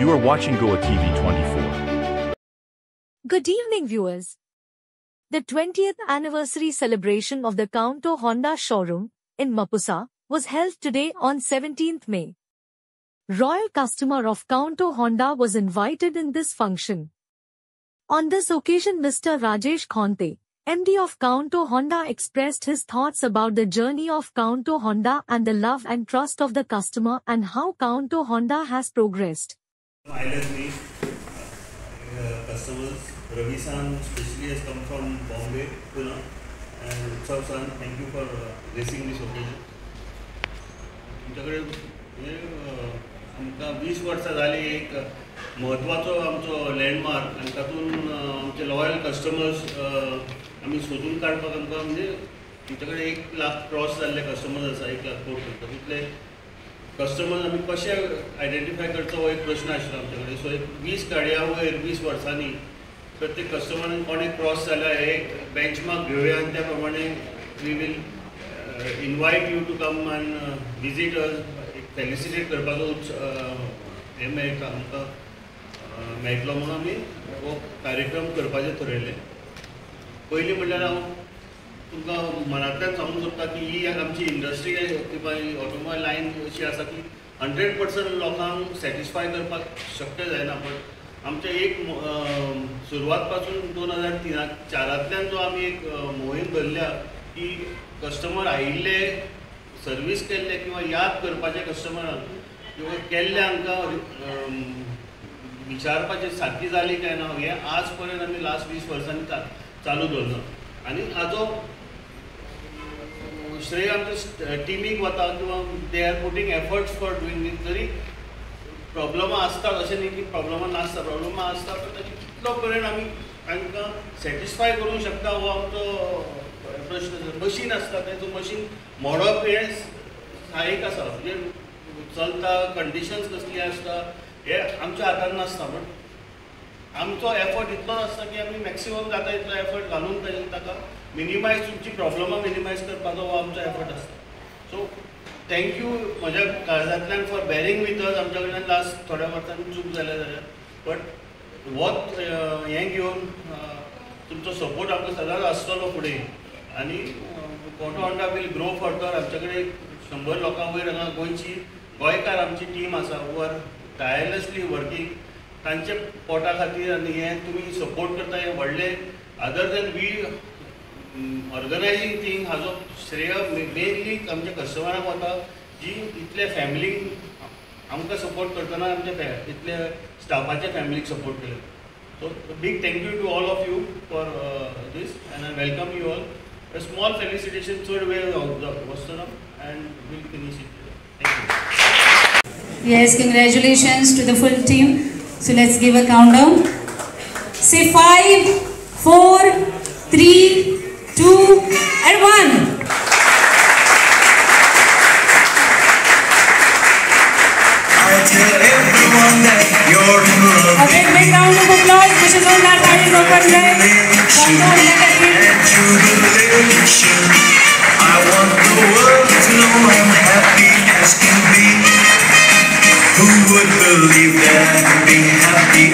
You are watching Goa TV 24. Good evening, viewers. The 20th anniversary celebration of the Kaunto Honda showroom in Mapusa was held today on 17th May. Royal customer of Kaunto Honda was invited in this function. On this occasion, Mr. Rajesh Khonte, MD of Kaunto Honda, expressed his thoughts about the journey of Kaunto Honda and the love and trust of the customer and how Kaunto Honda has progressed. Customers, Ravi San especially has come from Bombay, and Utsav San, thank you for gracing this occasion. तुमच्याकडे आमकां 20 वर्सां जाली एक महत्वाचो आमचो landmark आनी तातूंत आमचे लॉयल कस्टमर्स आमी सोदून काडपाक आमकां म्हणजे तुमच्याकडे 1 लाख क्रॉस जाल्ले कस्टमर्स आसा 1 लाख कोट तितले कस्टमर्स आमी कशे आयडेंटिफाय करचो हो एक प्रश्न आशिल्लो आमचे कडेन सो एक 20 गाडयां वयर 20 वर्सांनी प्रत्येक कस्टमरान कोणे क्रॉस जाल्यार हे एक बेंचमार्क घेवया आनी त्या प्रमाणे we will invite you to come and visit us एक फेलिसिटेट करपाचो हे मेळटा आमकां मेळटलो म्हणून आमी हो कार्यक्रम करपाचें थारायलें. पयलीं म्हणल्यार हांव तुमकां मनांतल्यान सांगूंक सोदता की ही आमची इंडस्ट्री ऑटोमोबायल लायन अशी आसा की 100% लोकांक सॅटिस्फाय करपाक शक्य जायना. पण आमचे एक सुरवात पासून 2003-04 जो आमी एक मोहीम धरल्या की कस्टमर आयिल्ले सर्वीस केल्ले किंवा याद करपाचे कस्टमरांक किंवा केल्ले आमकां विचारपाचें सारकी जाली काय ना हे आज पर्यंत आमी लास्ट 20 वर्सांनी चालू दवरला. आनी हाजो श्रेय आमच्या टिमीक वता किंवा they are putting efforts for doing this. जरी प्रॉब्लमां आसतात अशें न्ही की प्रॉब्लमां नासता, प्रॉब्लमां आसता पण ताची कितलो पर्यंत आमी तांकां सॅटिस्फाय करूंक शकता हो आमचो प्रश्न. मशीन आसता तें मशीन मोडप हें एक आसा म्हणजे चलता कंडिशन्स कसली आसता हे आमच्या हातान नासता. पण आमचो एफर्ट इतलो आसता की आमी मॅक्सिमम जाता इतलो एफर्ट घालून ताका मिनिमायज तुमची प्रॉब्लमां मिनिमायज करपाचो हो आमचो एफर्ट आसता. सो थँक्यू म्हज्या काळजांतल्यान फॉर बॅरींग वीथ अस. आमच्या कडल्यान लास्ट थोड्या वर्सांनी चूक जाल्या जाल्यार बट वोत हें घेवन तुमचो सपोर्ट आमकां सदांच आसतलो फुडें. आनी काउंटो होंडा वील ग्रो फर्दर. आमचे कडेन 100 लोकां वयर हांगा गोंयची गोंयकार आमची टीम आसा हू आर टायरलेसली वर्कींग. तांचे पोटा खातीर आनी हें तुमी सपोर्ट करता हें व्हडलें. अदर दॅन वी ऑर्गनायजींग थींग हाजो श्रेय मेनली आमच्या कस्टमरांक वता जी इतले फॅमिलीक आमकां सपोर्ट करतना आमच्या इतले स्टाफाच्या फॅमिलीक सपोर्ट केले. So big thank you to all of you for this and I welcome you all. A small felicitation चड वेळ वचना and we'll finish it. Thank you. Yes, congratulations to the full team. So let's give a countdown. Say 5, 4, 3, 2, and 1. I tell everyone that you're in love. A big round of applause. This is all that time for Conrad. I want the world to know I'm happy as can be. Who would believe that I can be happy